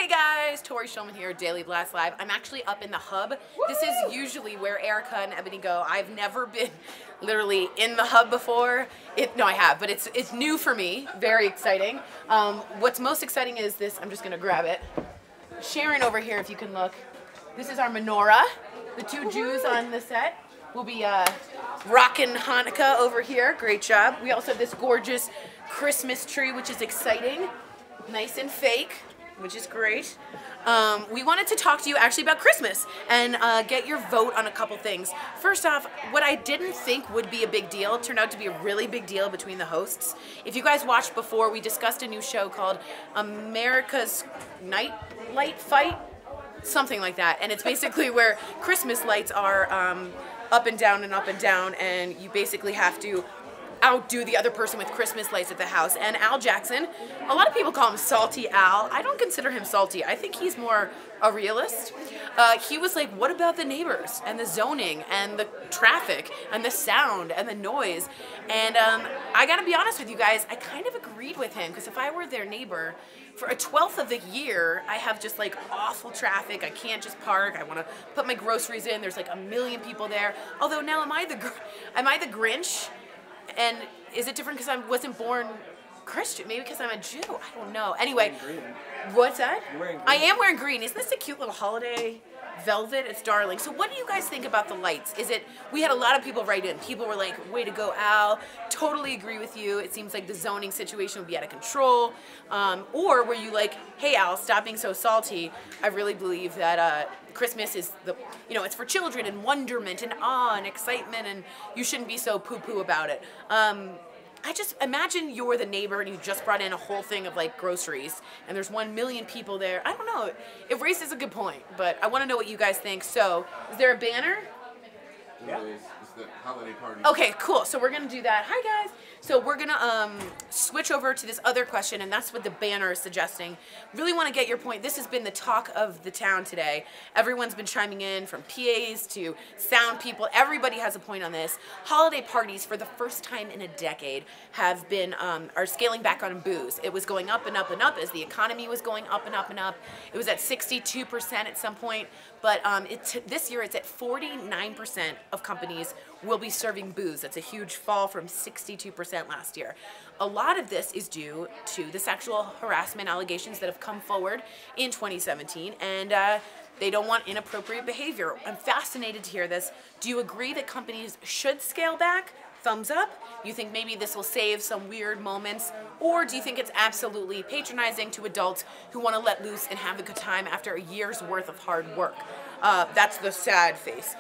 Hey guys, Tori Shulman here, Daily Blast Live. I'm actually up in the hub. This is usually where Erica and Ebony go. I've never been literally in the hub before. No, I have, but it's new for me. Very exciting. What's most exciting is this. I'm just gonna grab it. Sharon over here, if you can look. This is our menorah. The two Jews on the set will be rocking Hanukkah over here. Great job. We also have this gorgeous Christmas tree, which is exciting. Nice and fake, which is great. We wanted to talk to you actually about Christmas and get your vote on a couple things. First off, what I didn't think would be a big deal turned out to be a really big deal between the hosts. If you guys watched before, we discussed a new show called America's Night Light Fight, something like that. And it's basically where Christmas lights are up and down, and you basically have to outdo the other person with Christmas lights at the house. And Al Jackson, a lot of people call him Salty Al. I don't consider him salty. I think he's more a realist. He was like, what about the neighbors and the zoning and the traffic and the sound and the noise? And I gotta be honest with you guys, I kind of agreed with him, because if I were their neighbor, for a 12th of the year, I have just like awful traffic. I can't just park. I want to put my groceries in. There's like a million people there. Although now, am I the Grinch? And is it different because I wasn't born Christian? Maybe because I'm a Jew. I don't know. Anyway, what's that? You're wearing green. I am wearing green. Isn't this a cute little holiday velvet? It's darling. So what do you guys think about the lights? We had a lot of people write in. People were like, way to go, Al. Totally agree with you. It seems like the zoning situation would be out of control. Or were you like, hey, Al, stop being so salty. I really believe that Christmas is it's for children and wonderment and awe and excitement, and you shouldn't be so poo-poo about it. I just imagine you're the neighbor and you just brought in a whole thing of like groceries and there's 1 million people there. I don't know. It raises a good point, but I want to know what you guys think. So, is there a banner? Yeah. It's the holiday party. Okay, cool. So we're gonna do that. Hi guys. So we're gonna switch over to this other question, and that's what the banner is suggesting. Really want to get your point. This has been the talk of the town today. Everyone's been chiming in, from PAs to sound people. Everybody has a point on this. Holiday parties, for the first time in a decade, have been are scaling back on booze. It was going up and up and up as the economy was going up and up and up. It was at 62% at some point, but this year it's at 49% of companies will be serving booze. That's a huge fall from 62% last year. A lot of this is due to the sexual harassment allegations that have come forward in 2017, and they don't want inappropriate behavior. I'm fascinated to hear this. Do you agree that companies should scale back? Thumbs up. You think maybe this will save some weird moments? Or do you think it's absolutely patronizing to adults who want to let loose and have a good time after a year's worth of hard work? That's the sad face.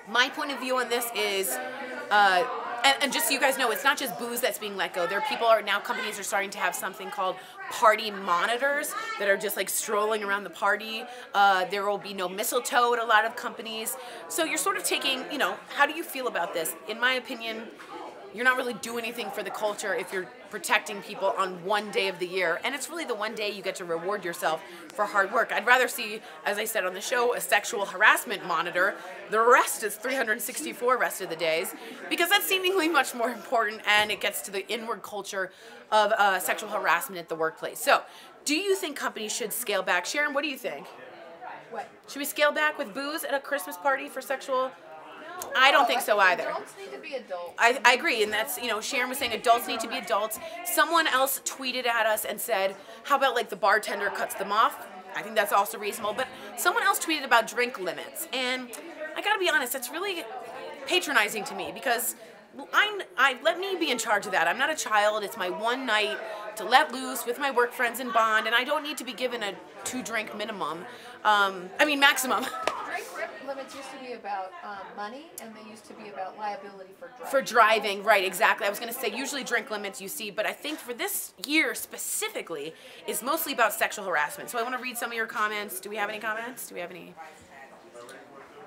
My point of view on this is, and just so you guys know, it's not just booze that's being let go. Companies are starting to have something called party monitors that are just like strolling around the party. There will be no mistletoe at a lot of companies. So you're sort of taking, how do you feel about this? In my opinion, you're not really doing anything for the culture if you're protecting people on one day of the year. And it's really the one day you get to reward yourself for hard work. I'd rather see, as I said on the show, a sexual harassment monitor. The rest is 364 rest of the days, because that's seemingly much more important, and it gets to the inward culture of sexual harassment at the workplace. So, do you think companies should scale back? Sharon, what do you think? What? Should we scale back with booze at a Christmas party for sexual? I don't think so either. Adults need to be adults. I agree, and that's, Sharon was saying adults need to be adults. Someone else tweeted at us and said, how about like the bartender cuts them off? I think that's also reasonable, but someone else tweeted about drink limits, and I gotta be honest, that's really patronizing to me, because let me be in charge of that. I'm not a child. It's my one night to let loose with my work friends and bond, and I don't need to be given a 2-drink minimum. Maximum. Drink limits used to be about money, and they used to be about liability for driving. For driving, right, exactly. I was going to say, usually drink limits you see, but I think for this year specifically, is mostly about sexual harassment. So I want to read some of your comments. Do we have any comments? Do we have any?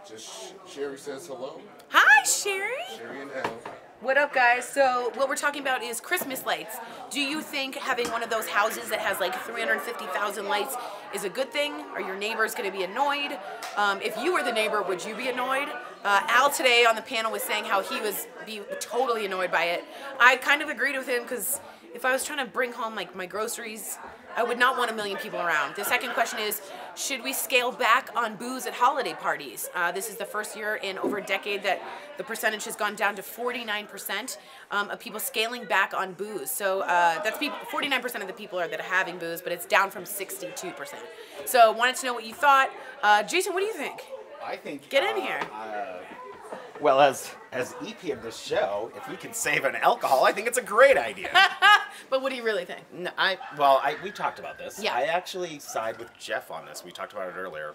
Just Sherry says hello. Hi, Sherry. Sherry and Al. What up, guys? So what we're talking about is Christmas lights. Do you think having one of those houses that has like 350,000 lights is a good thing? Are your neighbors going to be annoyed? If you were the neighbor, would you be annoyed? Al today on the panel was saying how he was totally annoyed by it. I kind of agreed with him, because if I was trying to bring home like my groceries I would not want 1 million people around. The second question is, should we scale back on booze at holiday parties? This is the first year in over a decade that the percentage has gone down to 49% of people scaling back on booze. So that's 49% of the people that are having booze, but it's down from 62%. So wanted to know what you thought. Jason, what do you think? I think Get in here. Well, as EP of this show, if we can save on alcohol, I think it's a great idea. But what do you really think? No, we talked about this. Yeah. I actually side with Jeff on this. We talked about it earlier.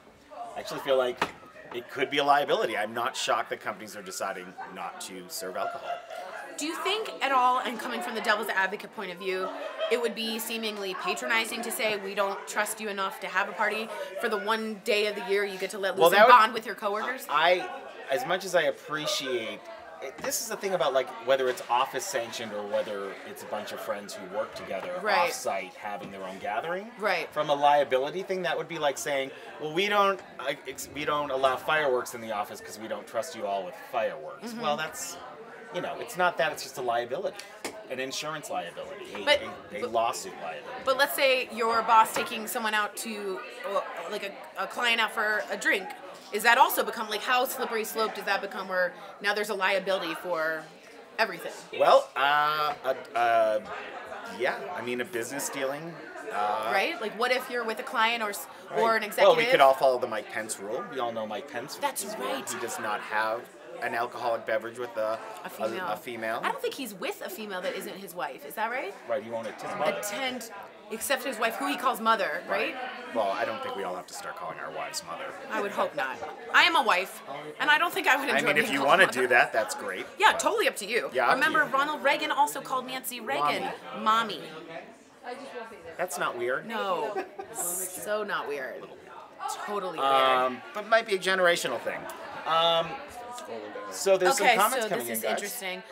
I actually feel like it could be a liability. I'm not shocked that companies are deciding not to serve alcohol. Do you think at all, and coming from the devil's advocate point of view, it would be seemingly patronizing to say we don't trust you enough to have a party for the one day of the year you get to let loose and bond with your coworkers? As much as I appreciate this is the thing about like whether it's office sanctioned or whether it's a bunch of friends who work together off-site having their own gathering. Right. From a liability thing, that would be like saying, well, we don't allow fireworks in the office because we don't trust you all with fireworks. Mm-hmm. Well, that's, it's not that. It's just a liability, an insurance liability, a lawsuit liability. But let's say your boss taking someone out to, like a client out for a drink. Is that also become, like, how slippery slope does that become where now there's a liability for everything? Well, yeah, I mean, a business dealing. Right? Like, what if you're with a client or an executive? Well, we could all follow the Mike Pence rule. We all know Mike Pence. That's right. He does not have an alcoholic beverage with a female. I don't think he's with a female that isn't his wife. Is that right? Right, he won't attend. Except his wife, who he calls mother, right? Well, I don't think we all have to start calling our wives mother. I would hope not. I am a wife, and I just think I would enjoy. I mean, if you want to do that, that's great. Yeah, totally up to you. Yeah, remember, Ronald Reagan also called Nancy Reagan mommy. I just won't be there. That's not weird. No, so not weird. Totally weird. But it might be a generational thing. So there's some comments coming in, guys. This is interesting.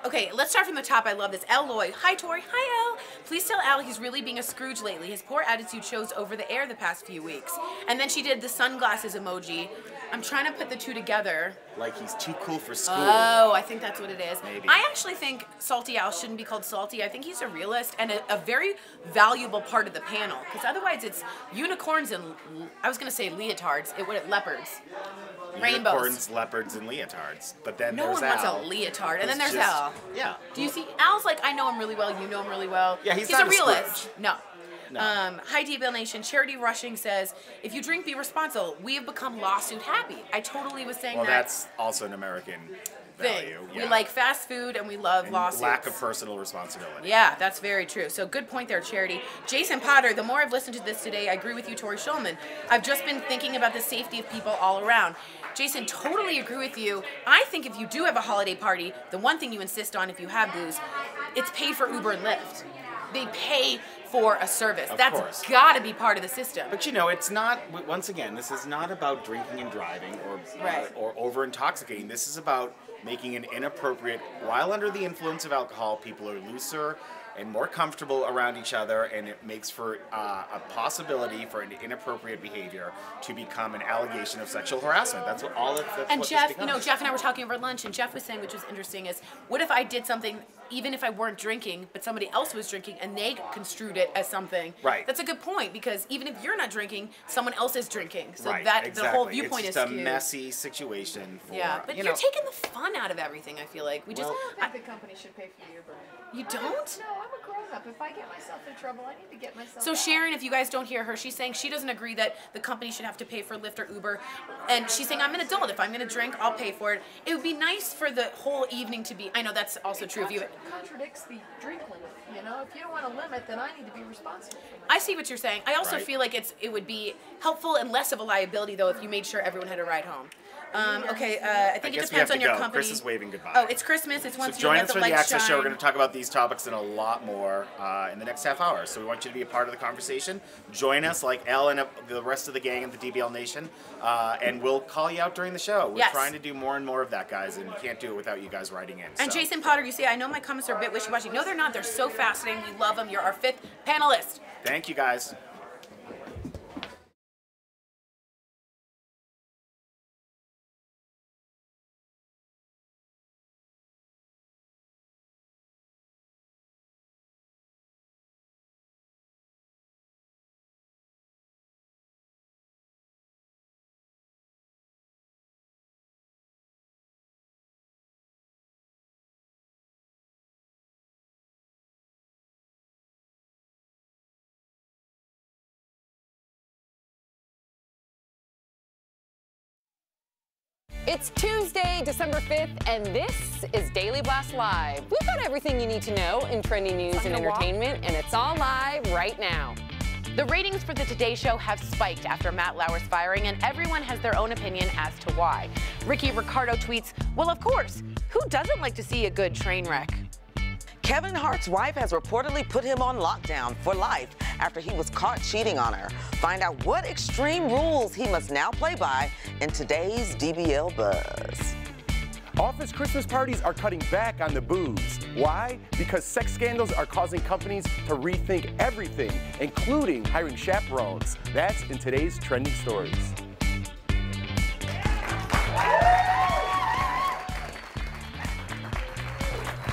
Okay, let's start from the top. I love this. L. Lloyd. Hi, Tori. Hi, L. Please tell Al he's really being a Scrooge lately. His poor attitude shows over the air the past few weeks. And then she did the sunglasses emoji. I'm trying to put the two together. Like he's too cool for school. Oh, I think that's what it is. Maybe. I actually think Salty Al shouldn't be called Salty. I think he's a realist and a very valuable part of the panel. Because otherwise it's unicorns and, I was going to say leotards. Leopards. Rainbows. Unicorns, leopards, and leotards. But then no there's one wants Al. a leotard. And then there's Al. Yeah. Do you see? Al's like, I know him really well. You know him really well. Yeah, he's a not a realist. Scrooge. No. No. Hi, D-Bill Nation. Charity Rushing says, if you drink, be responsible. We have become lawsuit happy. I totally was saying Well, that. that's also an American thing. value. We Yeah. like fast food and we love And lawsuits. lack of personal responsibility. Yeah, that's very true. So good point there, Charity. Jason Potter, the more I've listened to this today, I agree with you, Tori Schulman. I've just been thinking about the safety of people all around. Jason, totally agree with you. I think if you do have a holiday party, the one thing you insist on if you have booze, it's paid for Uber and Lyft. They pay for a service. That's got to be part of the system. But it's not, once again, this is not about drinking and driving or over intoxicating. This is about making an inappropriate, while under the influence of alcohol, people are looser and more comfortable around each other, and it makes for a possibility for an inappropriate behavior to become an allegation of sexual harassment. That's what And what Jeff, this becomes. Jeff and I were talking over lunch, and Jeff was saying, which was interesting, is what if I did something, even if I weren't drinking, but somebody else was drinking, and they construed it as something. Right. That's a good point, because even if you're not drinking, someone else is drinking. So exactly. the whole viewpoint it's is just skewed. a messy situation. Yeah, but you're taking the fun out of everything, I feel like. I think the company should pay for the Uber. You don't? No, I'm a grown-up. If I get myself in trouble, I need to get myself So out. Sharon, if you guys don't hear her, she's saying she doesn't agree that the company should have to pay for Lyft or Uber. And she's saying, I'm an adult. If I'm going to drink, I'll pay for it. It would be nice for the whole evening to be, I know that's also true. If you contradicts the drink limit. If you don't want to limit, then I need to be responsible for that. I see what you're saying. I also Right. feel like it would be helpful and less of a liability, though, if you made sure everyone had a ride home. Okay, I think it guess we depends have on to your go. company. Chris is waving goodbye. Oh, it's Christmas. It's once So you join let us the for the lights Access shine. Show. We're going to talk about these topics and a lot more in the next half hour. So we want you to be a part of the conversation. Join us, like Elle and the rest of the gang of the DBL Nation, and we'll call you out during the show. We're Yes. trying to do more and more of that, guys, and we can't do it without you guys writing in. And so. Jason Potter, you say, I know my comments are a bit wishy-washy. No, they're not. They're so fascinating. We love them. You're our 5th panelist. Thank you, guys. It's Tuesday, December 5th, and this is Daily Blast Live. We've got everything you need to know in trending news and entertainment, and it's all live right now. The ratings for the Today Show have spiked after Matt Lauer's firing, and everyone has their own opinion as to why. Ricky Ricardo tweets, well, of course, who doesn't like to see a good train wreck? Kevin Hart's wife has reportedly put him on lockdown for life after he was caught cheating on her. Find out what extreme rules he must now play by in today's DBL Buzz. Office Christmas parties are cutting back on the booze. Why? Because sex scandals are causing companies to rethink everything, including hiring chaperones. That's in today's trending stories.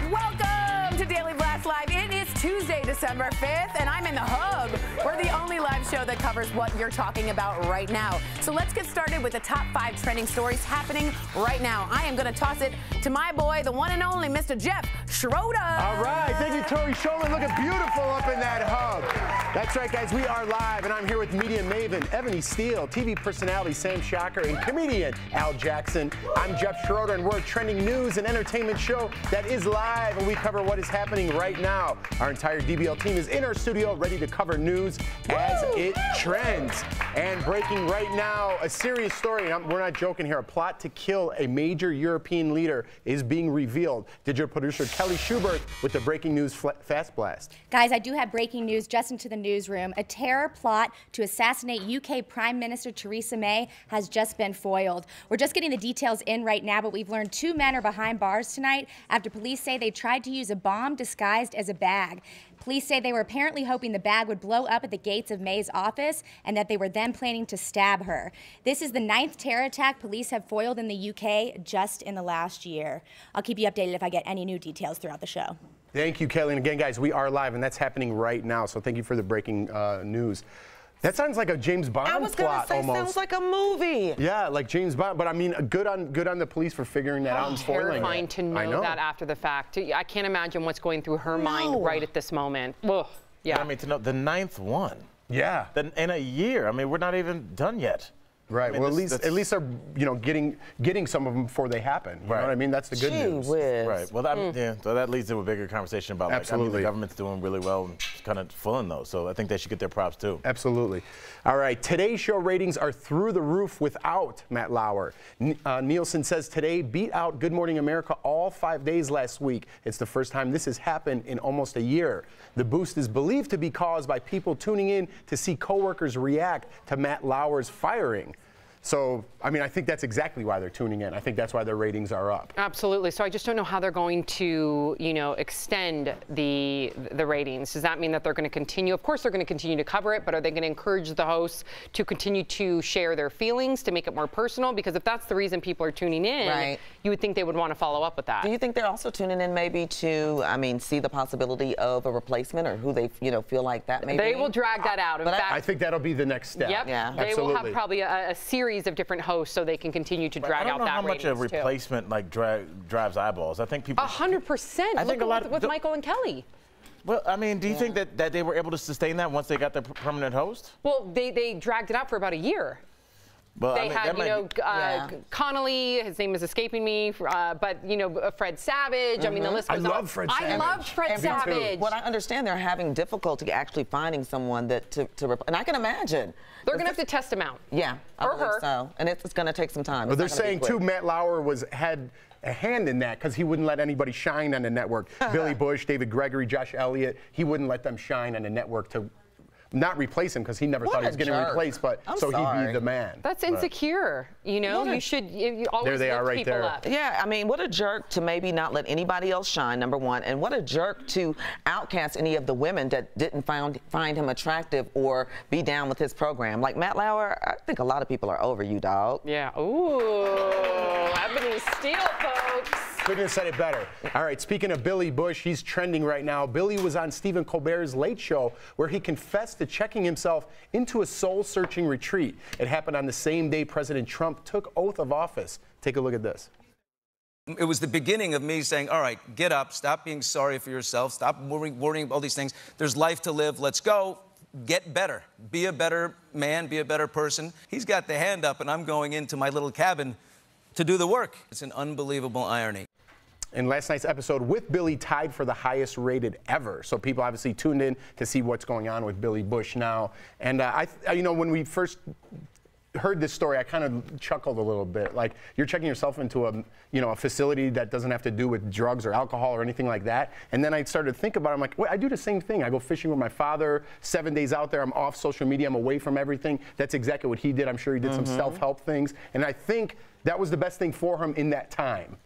Welcome to Daily Blast Live. It is Tuesday, December 5th, and I'm in the hub. We're the only live show that covers what you're talking about right now. So let's get started with the top 5 trending stories happening right now. I am going to toss it to my boy, the one and only Mr. Jeff Schroeder. All right, thank you, Tori Scholler. Looking beautiful up in that hub. That's right, guys. We are live, and I'm here with media maven Ebony Steele, TV personality Sam Shocker, and comedian Al Jackson. I'm Jeff Schroeder, and we're a trending news and entertainment show that is live, and we cover what is happening right now. Our entire DBL team is in our studio ready to cover news as it trends. And breaking right now, a serious story. We're not joking here. A plot to kill a major European leader is being revealed. Digital producer Kelly Schubert with the breaking news fast blast. Guys, I do have breaking news just into the newsroom. A terror plot to assassinate UK Prime Minister Theresa May has just been foiled. We're just getting the details in right now, but we've learned 2 men are behind bars tonight after police say they tried to use a bomb disguised as a bag. Police say they were apparently hoping the bag would blow up at the gates of May's office and that they were then planning to stab her. This is the 9th terror attack police have foiled in the UK just in the last year. I'll keep you updated if I get any new details throughout the show. Thank you, Kelly. And again, guys, we are live, and that's happening right now. So thank you for the breaking news. That sounds like a James Bond plot almost. I was going to say, sounds like a movie. Yeah, like James Bond. But I mean, good on the police for figuring that out and foiling it. Terrifying to know that after the fact. I can't imagine what's going through her mind right at this moment. Ugh. Yeah. I mean, to know the 9th one. Yeah. In a year. I mean, we're not even done yet. Right. I mean, well, at least they're getting some of them before they happen. You know what I mean? That's the good news. Right. Well, yeah. So that leads to a bigger conversation about absolutely. Like, I mean, the government's doing really well and kind of fooling those. So I think they should get their props too. Absolutely. All right. Today's show ratings are through the roof without Matt Lauer. Nielsen says Today beat out Good Morning America all 5 days last week. It's the first time this has happened in almost a year. The boost is believed to be caused by people tuning in to see coworkers react to Matt Lauer's firing. So, I mean, I think that's exactly why they're tuning in. I think that's why their ratings are up. Absolutely. So I just don't know how they're going to, extend the ratings. Does that mean that they're going to continue? Of course, they're going to continue to cover it, but are they going to encourage the hosts to continue to share their feelings, to make it more personal? Because if that's the reason people are tuning in, you would think they would want to follow up with that. Do you think they're also tuning in maybe to, see the possibility of a replacement or who they, feel like that may be? They will drag that out. In fact, I think that'll be the next step. Yep. Yeah. They will have probably a series of different hosts so they can continue to drag out that ratings. I don't know how much a replacement drives eyeballs. I think people 100%. I think a lot with Michael and Kelly. Well, I mean, do you think that they were able to sustain that once they got their permanent host? Well, they dragged it out for about a year. Well, they had, Connolly, his name is escaping me, but, Fred Savage. I mean, the list goes on. I love Fred Savage. I love Fred Savage. What I understand, they're having difficulty actually finding someone and I can imagine. They're going to have to test him out. Yeah, I believe so. And it's going to take some time. Well, they're saying, too, Matt Lauer had a hand in that because he wouldn't let anybody shine on the network. Billy Bush, David Gregory, Josh Elliott, he wouldn't let them shine on the network to not replace him because he never thought he was getting replaced, but so he'd be the man. That's insecure. You always there they are right there. Up. Yeah, I mean, what a jerk to maybe not let anybody else shine, number one, and what a jerk to outcast any of the women that didn't find him attractive or be down with his program. Like Matt Lauer, I think a lot of people are over you, dog. Yeah. Ooh, Ebony Steele, folks. Couldn't have said it better. All right, speaking of Billy Bush, he's trending right now. Billy was on Stephen Colbert's Late Show where he confessed to checking himself into a soul-searching retreat. It happened on the same day President Trump took oath of office. Take a look at this. It was the beginning of me saying, all right, get up, stop being sorry for yourself, stop worrying about all these things. There's life to live, let's go. Get better. Be a better man, be a better person. He's got the hand up, and I'm going into my little cabin to do the work. It's an unbelievable irony. And last night's episode with Billy tied for the highest rated ever. So people obviously tuned in to see what's going on with Billy Bush now. And when we first heard this story, I kind of chuckled a little bit. Like, you're checking yourself into a facility that doesn't have to do with drugs or alcohol or anything like that. And then I started to think about it. I'm like, wait, I do the same thing. I go fishing with my father, 7 days out there. I'm off social media. I'm away from everything. That's exactly what he did. I'm sure he did some self-help things. And I think that was the best thing for him in that time.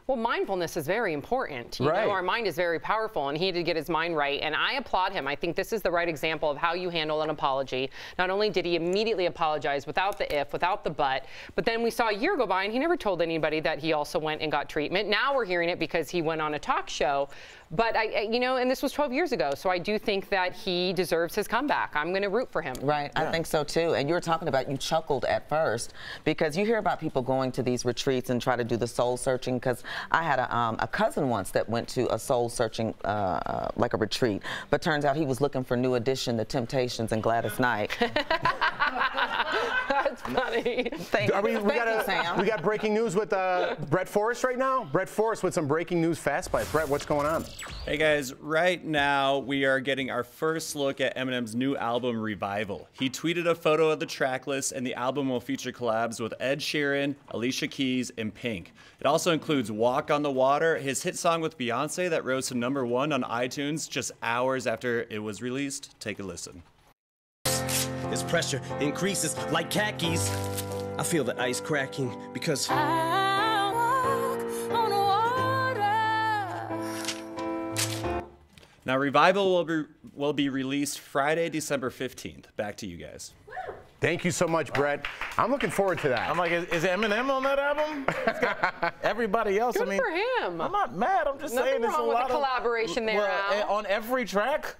Well, mindfulness is very important. You know, our mind is very powerful, and he had to get his mind right. And I applaud him. I think this is the right example of how you handle an apology. Not only did he immediately apologize without the if, without the but then we saw a year go by, and he never told anybody that he also went and got treatment. Now we're hearing it because he went on a talk show. But and this was 12 years ago, so I do think that he deserves his comeback. I'm going to root for him. Right, I think so too. And you were talking about, you chuckled at first because you hear about people going to these retreats and try to do the soul searching. Because I had a cousin once that went to a soul searching, like a retreat, but turns out he was looking for New Edition, The Temptations, and Gladys Knight. That's funny. We got breaking news with Brett Forrest right now. Brett Forrest with some breaking news fast bites. Brett, what's going on? Hey guys, right now we are getting our first look at Eminem's new album, Revival. He tweeted a photo of the track list, and the album will feature collabs with Ed Sheeran, Alicia Keys, and Pink. It also includes Walk on the Water, his hit song with Beyonce that rose to #1 on iTunes just hours after it was released. Take a listen. As pressure increases like khakis, I feel the ice cracking because I walk on water. Now, Revival will be released Friday, December 15th. Back to you guys. Thank you so much, Brett. I'm looking forward to that. I'm like, is Eminem on that album? Everybody else, Good for him. I'm not mad. I'm just saying Nothing there's wrong a with lot the collaboration there, Al. on every track.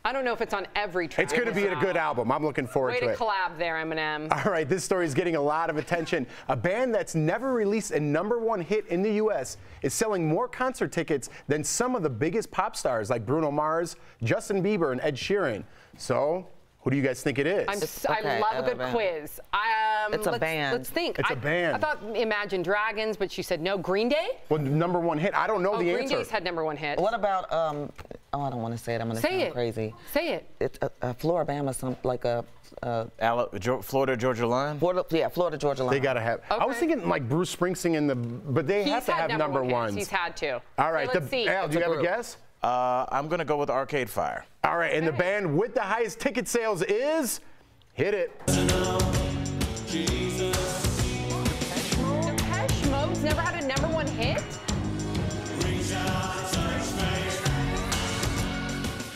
I don't know if it's on every track. It's going to be a good album. I'm looking forward to it. Way to collab there, Eminem. All right, this story is getting a lot of attention. A band that's never released a #1 hit in the U.S. is selling more concert tickets than some of the biggest pop stars like Bruno Mars, Justin Bieber, and Ed Sheeran. So, who do you guys think it is? I love a good quiz. It's a band. Let's think. It's a band. I thought Imagine Dragons, but she said no. Green Day? Well, #1 hit. I don't know the answer. Green Day's had #1 hits. What about, oh, I don't want to say it. I'm going to sound crazy. Say it. It's Floribama, like a... Florida Georgia Line? Florida Georgia Line. They got to have. Okay. I was thinking like Bruce Springsteen but they have to have #1s. He's had to. All right. So let's see. Al, do you have a guess? I'm going to go with Arcade Fire. All right, and the band with the highest ticket sales is... Hit it. Depeche Mode's never had a #1 hit?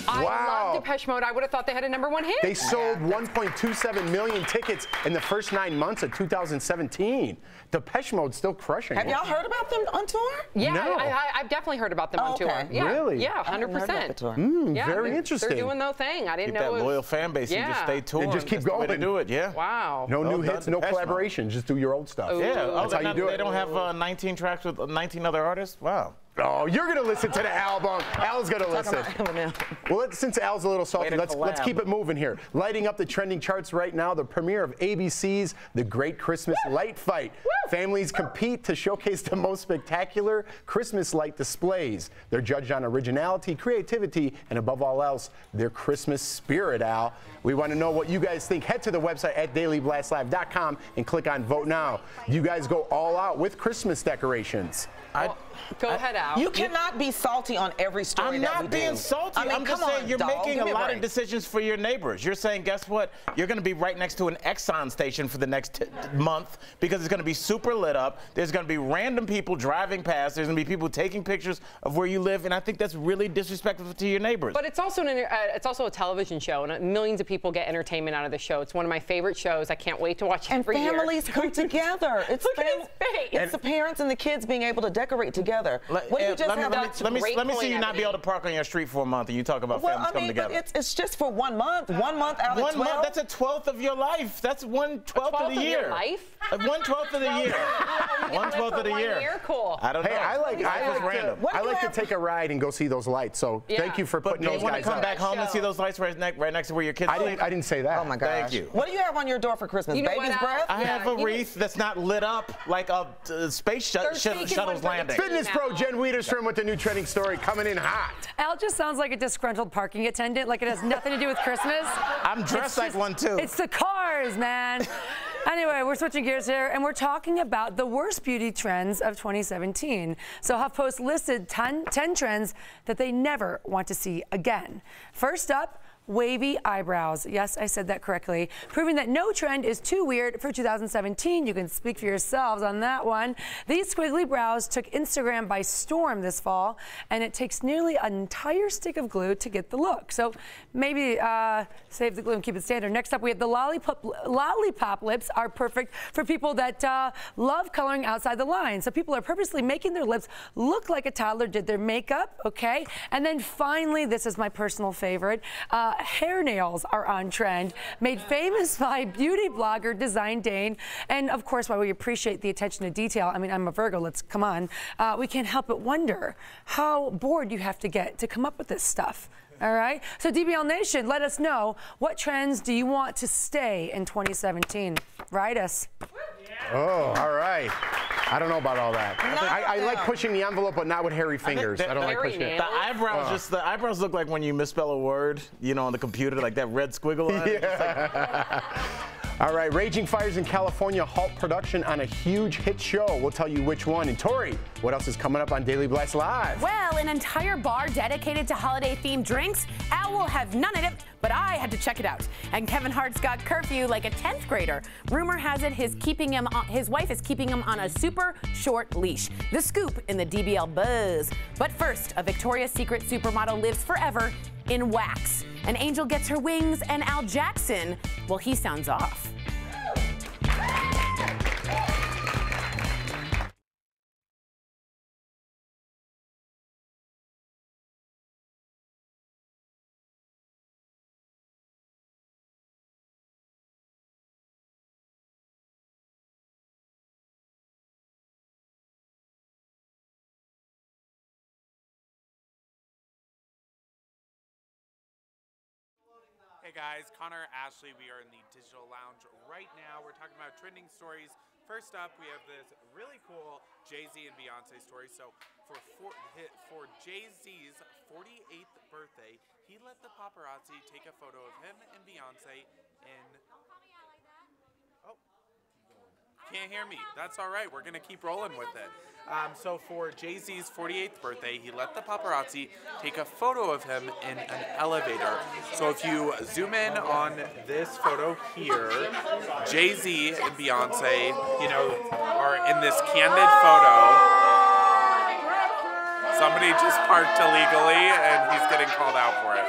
I love Depeche Mode. I would have thought they had a #1 hit. They sold 1.27 million tickets in the first 9 months of 2017. Depeche Mode's still crushing. Have y'all heard about them on tour? Yeah, no. I've definitely heard about them on tour. Yeah. Really? Yeah, 100%. Yeah, very interesting. They're doing their thing. I didn't know. That loyal fan base. You just stay tuned. And just keep going. The way to do it. Yeah. Wow. No new hits, no collaboration. Just do your old stuff. Yeah. That's how you do it. They don't have 19 tracks with 19 other artists? Wow. Oh, you're going to listen to the album. Al's going to listen. Well, since Al's a little salty, let's keep it moving here. Lighting up the trending charts right now, the premiere of ABC's The Great Christmas Light Fight. Families compete to showcase the most spectacular Christmas light displays. They're judged on originality, creativity, and above all else, their Christmas spirit, Al. We want to know what you guys think. Head to the website at dailyblastlive.com and click on Vote Now. You guys go all out with Christmas decorations. Go ahead, Al. You cannot be salty on every story that we do. I'm not being salty. I mean, I'm just saying you're making a lot of decisions for your neighbors. You're saying, guess what? You're going to be right next to an Exxon station for the next month because it's going to be super lit up. There's going to be random people driving past. There's going to be people taking pictures of where you live, and I think that's really disrespectful to your neighbors. But it's also a television show, and millions of people get entertainment out of the show. It's one of my favorite shows. I can't wait to watch it every year. And families come together. It's Look at his face. It's the parents and the kids being able to decorate together. together. What do you just have? Let me see you not be able to park on your street for a month and you talk about families coming together. But it's just for 1 month. 1 month out of 12. 1 month, that's a 12th of your life. That's 1/12 of the year. Your life? 1/12 of the year. 1/12 of the year. Cool. I don't know. Hey, I like to take a ride and go see those lights. So thank you for putting those guys up. Do you want to come back home and see those lights right next to where your kids live? I didn't say that. Oh my gosh. Thank you. What do you have on your door for Christmas? Baby's breath? I have a wreath that's not lit up like a space shuttle's landing. Fitness pro Jen Wiederstrom with the new trending story coming in hot. Al just sounds like a disgruntled parking attendant, like it has nothing to do with Christmas. I'm dressed like one too. It's the cars, man. Anyway, we're switching gears here, and we're talking about the worst beauty trends of 2017. So HuffPost listed 10 trends that they never want to see again. First up, wavy eyebrows. Yes, I said that correctly. Proving that no trend is too weird for 2017. You can speak for yourselves on that one. These squiggly brows took Instagram by storm this fall, and it takes nearly an entire stick of glue to get the look. So maybe save the glue and keep it standard. Next up, we have the lollipop lips are perfect for people that love coloring outside the line. So people are purposely making their lips look like a toddler did their makeup, okay? And then finally, this is my personal favorite, hair nails are on trend, made famous by beauty blogger Design Dane. And of course, while we appreciate the attention to detail, I mean, I'm a Virgo, come on, we can't help but wonder how bored you have to get to come up with this stuff. All right, so DBL Nation, let us know, what trends do you want to stay in 2017? Write us. Oh, all right. I don't know about all that. I like pushing the envelope, but not with hairy fingers. I don't like pushing it. The eyebrows look like when you misspell a word, you know, on the computer, like that red squiggle on it. Yeah. All right, raging fires in California halt production on a huge hit show. We'll tell you which one. And Tori, what else is coming up on Daily Blast Live? Well, an entire bar dedicated to holiday-themed drinks. Al will have none of it, but I had to check it out. And Kevin Hart's got curfew like a 10th grader. Rumor has it his wife is keeping him on a super short leash. The scoop in the DBL buzz. But first, a Victoria's Secret supermodel lives forever in wax. An angel gets her wings, and Al Jackson, well, he sounds off. Hey guys, Connor, Ashley, we are in the Digital Lounge right now. We're talking about trending stories. First up, we have this really cool Jay-Z and Beyonce story. So for Jay-Z's 48th birthday, he let the paparazzi take a photo of him and Beyonce in... Oh, can't hear me. That's all right. We're going to keep rolling with it. So for Jay-Z's 48th birthday, he let the paparazzi take a photo of him in an elevator. So if you zoom in on this photo here, Jay-Z and Beyonce, you know, are in this candid photo. Somebody just parked illegally and he's getting called out for it.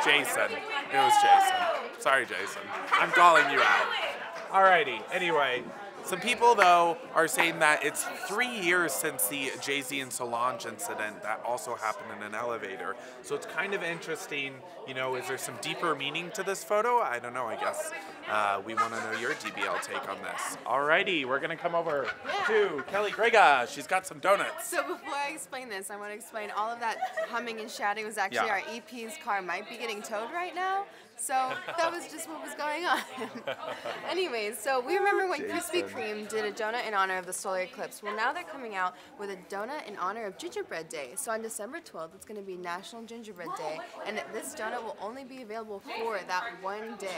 Jason. It was Jason. Sorry, Jason. I'm calling you out. Alrighty. Anyway. Some people, though, are saying that it's 3 years since the Jay-Z and Solange incident that also happened in an elevator. So it's kind of interesting, you know, is there some deeper meaning to this photo? I don't know, I guess. We want to know your DBL take on this. Alrighty, we're going to come over to Kelly Grega. She's got some donuts. So before I explain this, I want to explain all of that humming and shouting was actually our EP's car might be getting towed right now. So that was just what was going on. Anyways, so we remember when Krispy Kreme did a donut in honor of the solar eclipse. Well, now they're coming out with a donut in honor of Gingerbread Day. So on December 12th, it's going to be National Gingerbread Day, and this donut will only be available for that one day.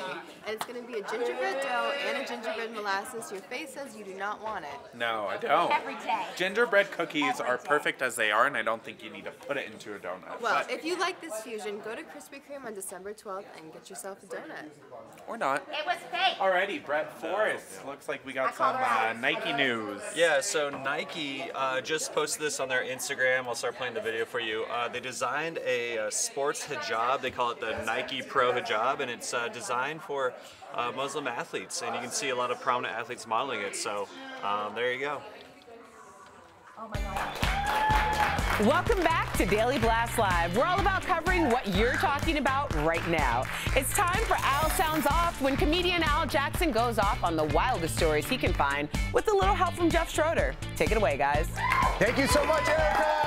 And it's going to be a gingerbread dough and a gingerbread molasses. Your face says you do not want it. No, I don't. Every day. Gingerbread cookies are perfect as they are, and I don't think you need to put it into a donut. Well, if you like this fusion, go to Krispy Kreme on December 12th and get yourself a donut. Or not. It was fake. Alrighty, Brett Forrest. Looks like we got some Nike news. Yeah, so Nike just posted this on their Instagram. I'll start playing the video for you. They designed a sports hijab. They call it the Nike Pro Hijab, and it's designed for Muslim athletes. And you can see a lot of prominent athletes modeling it. So there you go. Oh my God. Welcome back to Daily Blast Live. We're all about covering what you're talking about right now. It's time for Al Sounds Off, when comedian Al Jackson goes off on the wildest stories he can find with a little help from Jeff Schroeder. Take it away, guys. Thank you so much, Erica.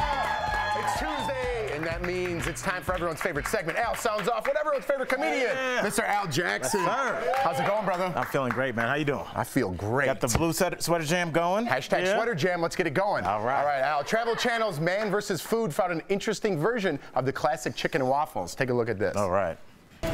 It's Tuesday, and that means it's time for everyone's favorite segment. Al Sounds Off, with everyone's favorite comedian, Mr. Al Jackson. Yes, sir. How's it going, brother? I'm feeling great, man. How you doing? I feel great. Got the blue sweater jam going? Hashtag sweater jam. Let's get it going. All right, Al. Travel Channel's Man vs. Food found an interesting version of the classic chicken and waffles. Take a look at this. All right.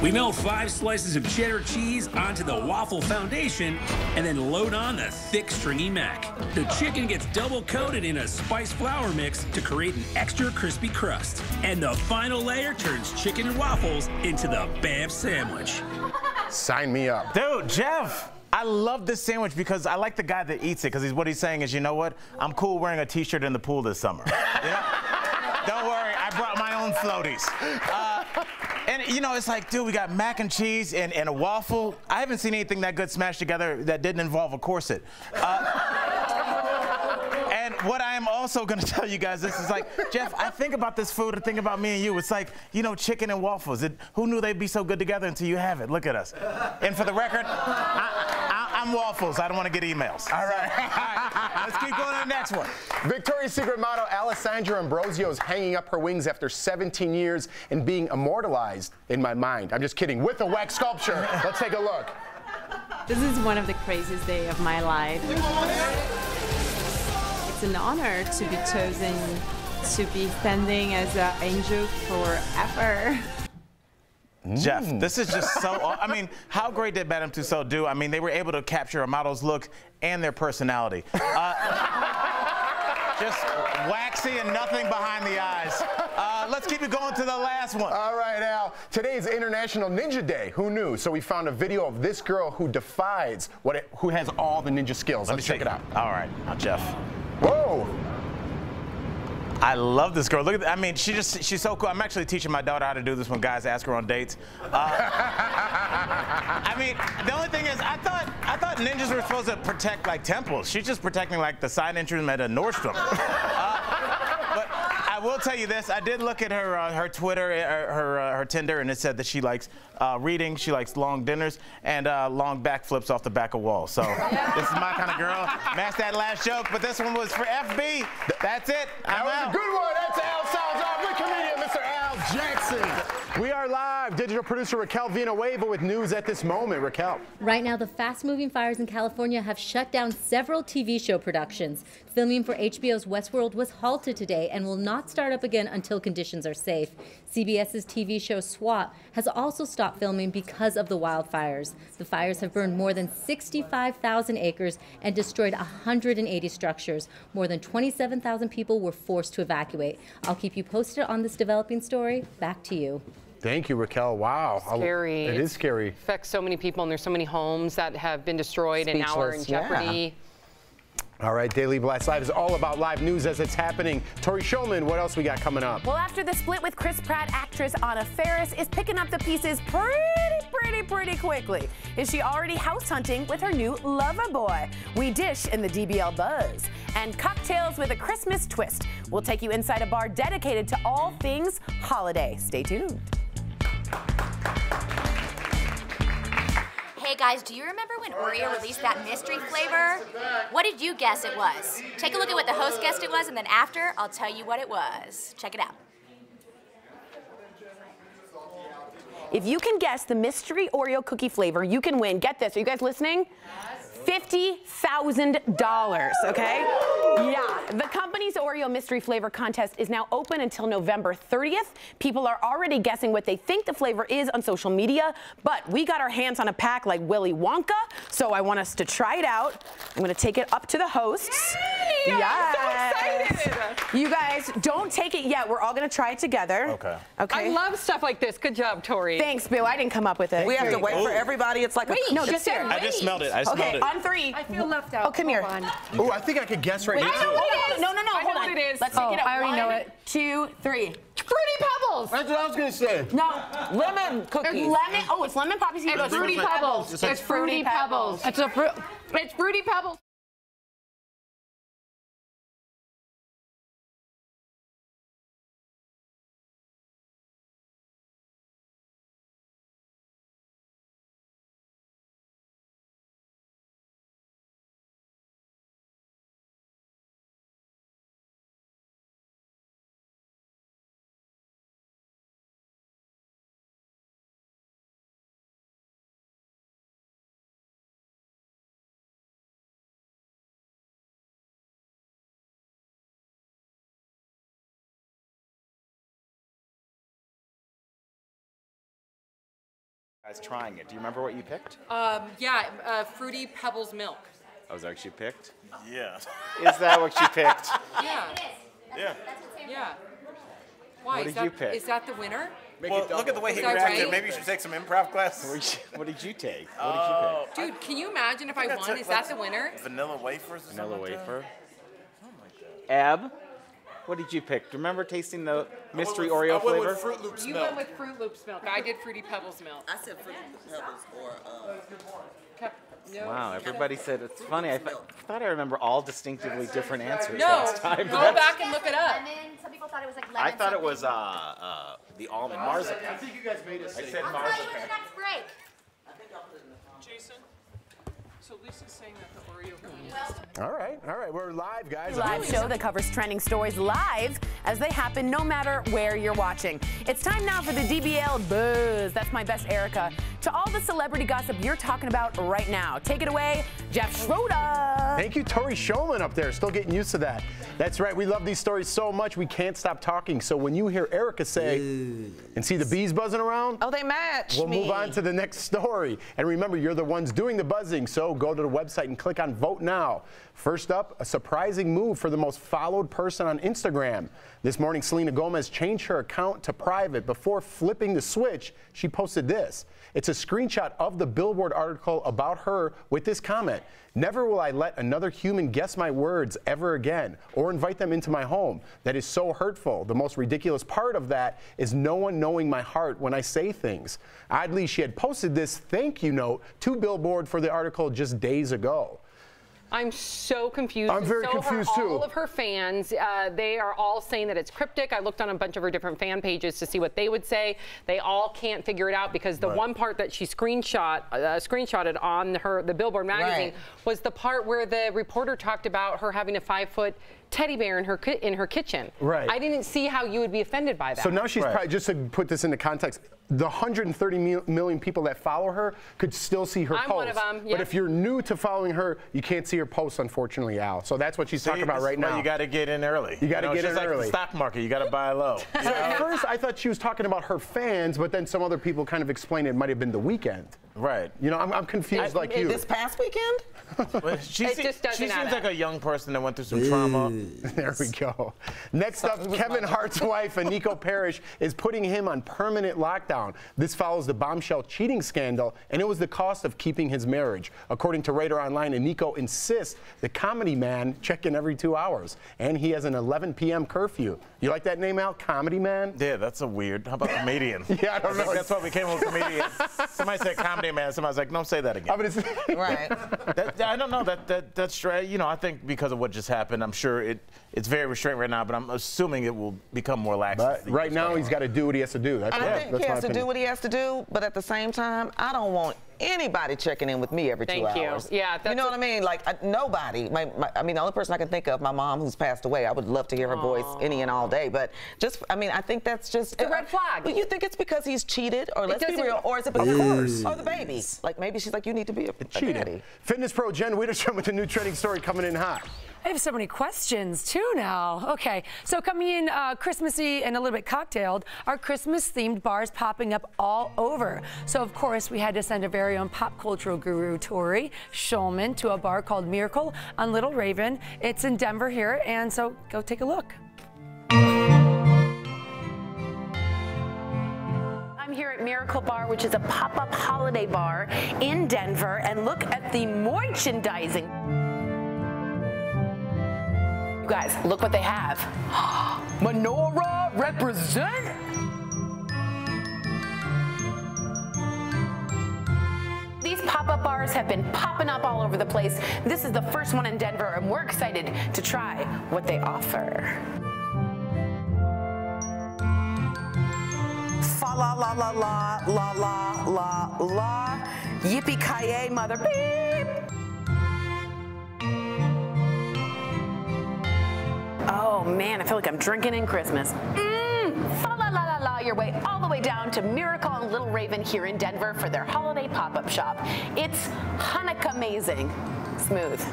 We melt 5 slices of cheddar cheese onto the waffle foundation and then load on the thick, stringy mac. The chicken gets double coated in a spiced flour mix to create an extra crispy crust. And the final layer turns chicken and waffles into the BAMF sandwich. Sign me up. Dude, Jeff, I love this sandwich because I like the guy that eats it, because what he's saying is, you know what? I'm cool wearing a t-shirt in the pool this summer. You know? Don't worry, I brought my own floaties. And, you know, it's like, dude, we got mac and cheese and a waffle. I haven't seen anything that good smashed together that didn't involve a corset. And what I am also going to tell you guys, this is like, Jeff, I think about this food and think about me and you. It's like, you know, chicken and waffles. Who knew they'd be so good together until you have it? Look at us. And for the record, I'm waffles. I don't want to get emails. All right. Let's keep going to the next one. Victoria's Secret model Alessandra Ambrosio is hanging up her wings after 17 years and being immortalized in my mind. I'm just kidding. With a wax sculpture. Let's take a look. This is one of the craziest days of my life. It's an honor to be chosen to be standing as an angel forever. Jeff, this is just so, I mean, how great did Madame Tussauds do? I mean, they were able to capture a model's look and their personality. Just waxy and nothing behind the eyes. Let's keep it going to the last one. All right, Al. Today's International Ninja Day. Who knew? So we found a video of this girl who defies who has all the ninja skills. Let's check it out. All right, now Jeff. Whoa. I love this girl. Look at, I mean, she's so cool. I'm actually teaching my daughter how to do this when guys ask her on dates. I mean, the only thing is, I thought ninjas were supposed to protect like temples. She's just protecting like the side entrance at a Nordstrom. But I will tell you this: I did look at her Twitter, her Tinder, and it said that she likes reading, she likes long dinners, and long backflips off the back of walls. So this is my kind of girl. Matched that last joke, but this one was for FB. That's it. That was a good one. That's Al Sounds Off with comedian Mr. Al Jackson. We are live. Digital producer Raquel Villanueva with news at this moment. Raquel. Right now, the fast-moving fires in California have shut down several TV show productions. Filming for HBO's Westworld was halted today and will not start up again until conditions are safe. CBS's TV show SWAT has also stopped filming because of the wildfires. The fires have burned more than 65,000 acres and destroyed 180 structures. More than 27,000 people were forced to evacuate. I'll keep you posted on this developing story. Back to you. Thank you, Raquel. Wow. Scary. It is scary. It affects so many people, and there's so many homes that have been destroyed and now are in jeopardy. All right, Daily Blast Live is all about live news as it's happening. Tori Shulman, what else we got coming up? Well, after the split with Chris Pratt, actress Anna Faris is picking up the pieces pretty quickly. Is she already house hunting with her new lover boy? We dish in the DBL Buzz. And cocktails with a Christmas twist. We'll take you inside a bar dedicated to all things holiday. Stay tuned. Hey guys, do you remember when Oreo released that mystery flavor? What did you guess it was? Take a look at what the host guessed it was, and then after, I'll tell you what it was. Check it out. If you can guess the mystery Oreo cookie flavor, you can win. Get this, are you guys listening? $50,000, okay? Yeah, the company's Oreo mystery flavor contest is now open until November 30th. People are already guessing what they think the flavor is on social media, but we got our hands on a pack like Willy Wonka, so I want us to try it out. I'm gonna take it up to the hosts. Yay! I'm so excited! You guys, don't take it yet. We're all gonna try it together. Okay. Okay. I love stuff like this. Good job, Tori. Thanks, Bill. I didn't come up with it. We have to wait for everybody. It's like no, just there. I just smelled it. I smelled okay, it. on 3. I feel left out. Oh, come here. Oh, I think I could guess right now. No, I know hold on. what it is. Let's take it up. I already know it. 2, 3. Fruity Pebbles. That's what I was going to say. No. Lemon cookies. Lemon. Oh, it's lemon poppies. It's Fruity Pebbles. It's Fruity Pebbles. It's Fruity Pebbles. Guys trying it. Do you remember what you picked? Yeah, Fruity Pebbles milk. Oh, is that what you picked? Yeah. Is that what you picked? Yeah. Yeah. Yeah. Why? What is did that, you pick? Is that the winner? Well, look at the way he Is that reacted. right? Maybe you should take some improv classes. What did you take? What did you pick? Dude, can you imagine if I won? Is that the winner? Vanilla wafers or Vanilla something like wafer. that? Ab, what did you pick? Do you remember tasting the mystery Oreo I went flavor? with Fruit Loops You milk. went with Fruit Loops milk. I did Fruity Pebbles milk. I said Fruity Pebbles or No. Wow, everybody said it's funny. I thought I remember all distinctively different answers No, last time. go back and look it up. Lemon. Some people thought it was like lemon. I thought it something. was the almond marzipan. I think you guys made us I say said I'll tell you at marzipan. the next break. Jason, so Lisa's saying that the Oreo cookie. All right. We're live, guys. Live show that covers trending stories live as they happen no matter where you're watching. It's time now for the DBL Buzz. That's my best Erica. To all the celebrity gossip you're talking about right now. Take it away, Jeff Schroeder. Thank you, Tori Shulman up there. Still getting used to that. That's right. We love these stories so much we can't stop talking. So when you hear Erica say and see the bees buzzing around, oh, they match. We'll move on to the next story. And remember, you're the ones doing the buzzing. So go to the website and click on Vote Now. First up, a surprising move for the most followed person on Instagram. This morning, Selena Gomez changed her account to private. Before flipping the switch, she posted this. It's a screenshot of the Billboard article about her with this comment. Never will I let another human guess my words ever again or invite them into my home. That is so hurtful. The most ridiculous part of that is no one knowing my heart when I say things. Oddly, she had posted this thank you note to Billboard for the article just days ago. I'm so confused. I'm very confused too. All of her fans, they are all saying that it's cryptic. I looked on a bunch of her different fan pages to see what they would say. They all can't figure it out because the one part that she screenshotted on the Billboard magazine was the part where the reporter talked about her having a 5-foot teddy bear in her kitchen. Right. I didn't see how you would be offended by that. So now she's probably, just to put this into context, the 130 million people that follow her could still see her posts. I'm one of them, But if you're new to following her, you can't see her posts, unfortunately, Al. So that's what she's talking about right now. You got to get in early. You got to get in like early. The stock market, you got to buy low. So at first, I thought she was talking about her fans, but then some other people kind of explained it might have been the weekend. Right. You know, I'm confused like you. This past weekend? Well, she just doesn't seems add like up. a young person that went through some trauma. There we go. Next up, Kevin Hart's wife, Aniko Parrish, is putting him on permanent lockdown. This follows the bombshell cheating scandal, and it was the cost of keeping his marriage. According to Radar Online, Aniko insists the comedy man check in every 2 hours, and he has an 11 p.m. curfew. You like that name, Al? Comedy man? Yeah, that's a weird. How about comedian? Yeah, I don't know. That's why we came with comedian. Somebody said comedy man. Somebody's like, no, say that again. Right. I don't know. That's straight. You know, I think because of what just happened, I'm sure it's very restrained right now, but I'm assuming it will become more lax. But right now, he's got to do what he has to do. That's I think he has to do what he has to do, but at the same time, I don't want anybody checking in with me every 2 hours. Yeah, you know what I mean? Like nobody. I mean, the only person I can think of, my mom, who's passed away. I would love to hear her voice any and all day. But just, I mean, I think that's just a red flag. But you think it's because he's cheated, or let's be real, or is it because or the baby? Like maybe she's like, you need to be a daddy. Fitness pro Jen Wiederstrom with a new trending story coming in hot. I have so many questions too now. Okay, so coming in Christmassy and a little bit cocktailed, our Christmas-themed bars popping up all over. So of course we had to send our very own pop cultural guru Tori Shulman to a bar called Miracle on Little Raven. It's in Denver here, and so go take a look. I'm here at Miracle Bar, which is a pop-up holiday bar in Denver, and look at the merchandising. You guys, look what they have. Menorah represent. These pop-up bars have been popping up all over the place. This is the first one in Denver, and we're excited to try what they offer. Fa la la la la la la la la. Yippee-ki-yay, mother beep. Oh man, I feel like I'm drinking in Christmas. Fa la la la la your way all the way down to Miracle on Little Raven here in Denver for their holiday pop-up shop. It's Hanukkah amazing. Smooth.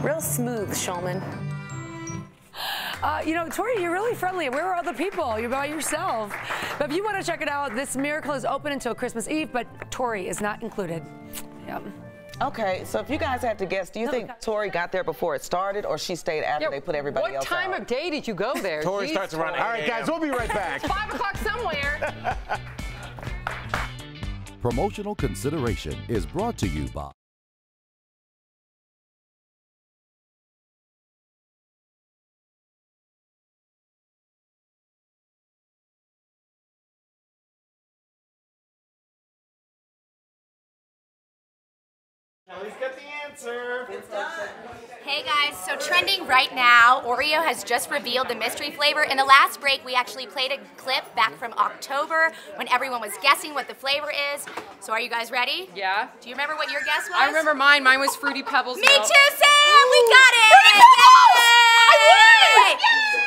Real smooth, Shulman. You know, Tori, you're really friendly. Where are other people? You're by yourself. But if you want to check it out, this Miracle is open until Christmas Eve, but Tori is not included. Yep. Okay, so if you guys had to guess, do you think Tori got there before it started, or she stayed after they put everybody else out? What time of day did you go there? Tori starts around 8 All right, guys, we'll be right back. It's 5 o'clock somewhere. Promotional consideration is brought to you by Kelly's got the answer. It's done. Hey guys, so trending right now, Oreo has just revealed the mystery flavor. In the last break, we actually played a clip back from October when everyone was guessing what the flavor is. So are you guys ready? Yeah. Do you remember what your guess was? I remember mine. Mine was Fruity Pebbles. Me too, Sam! We got it! Fruity Pebbles! I won!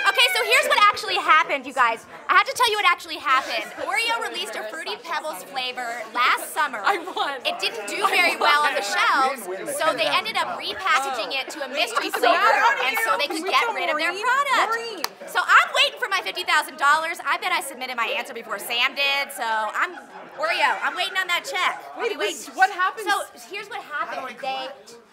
Okay, so here's what actually happened, you guys. I have to tell you what actually happened. Oreo released a Fruity Pebbles flavor last summer. I won. It didn't do very well on the shelves, so they ended up repackaging it to a mystery flavor, and so they could get rid of their product. So I'm waiting for my $50,000. I bet I submitted my answer before Sam did, so Oreo, I'm waiting on that check. Wait, what happened? So here's what happened.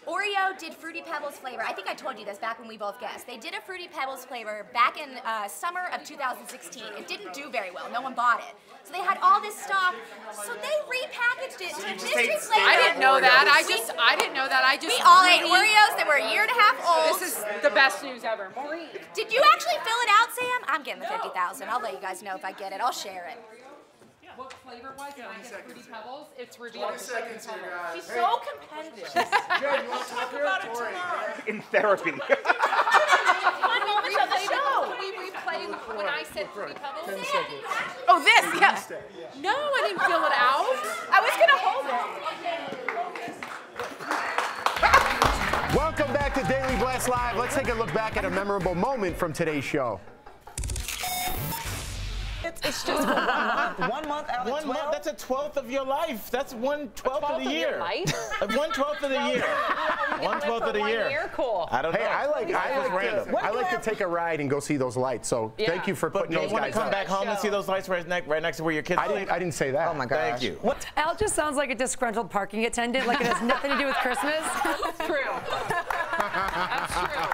Oreo did Fruity Pebbles flavor. I think I told you this back when we both guessed. They did a Fruity Pebbles flavor back in summer of 2016. It didn't do very well. No one bought it. So they had all this stock. So they repackaged it to a mystery flavor. I didn't know that. I didn't know that. We all ate Oreos that were a year and a half old. This is the best news ever. Maureen. Did you actually fill it out, Sam? I'm getting the $50,000. I'll let you guys know if I get it. I'll share it. What flavor was it? I get Fruity Pebbles. It's revealed. 20 seconds here, guys. She's so competitive. Joe, you want to talk about it tomorrow? In therapy. On the show. Can we replay when I said Fruity Pebbles? Oh, this, yes. No, I didn't fill it out. I was gonna hold it. Welcome back to Daily Blast Live. Let's take a look back at a memorable moment from today's show. It's just for 1 month. 1 month out of 12. 1 month, that's a 12th of your life. That's 1/12 of the year. 1/12 of the year. 1/12 of the year. Cool. I don't know. Hey, I like to take a ride and go see those lights. So thank you for putting those guys. Do you want to come back home and see those lights right next to where your kids live? I didn't say that. Oh my gosh. Thank you. Al just sounds like a disgruntled parking attendant, like it has nothing to do with Christmas. That's true. That's true.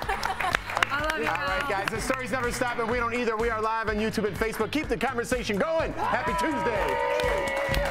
I love you. All right, guys, the stories never stop, and we don't either. We are live on YouTube and Facebook. Keep the conversation going. Happy Tuesday.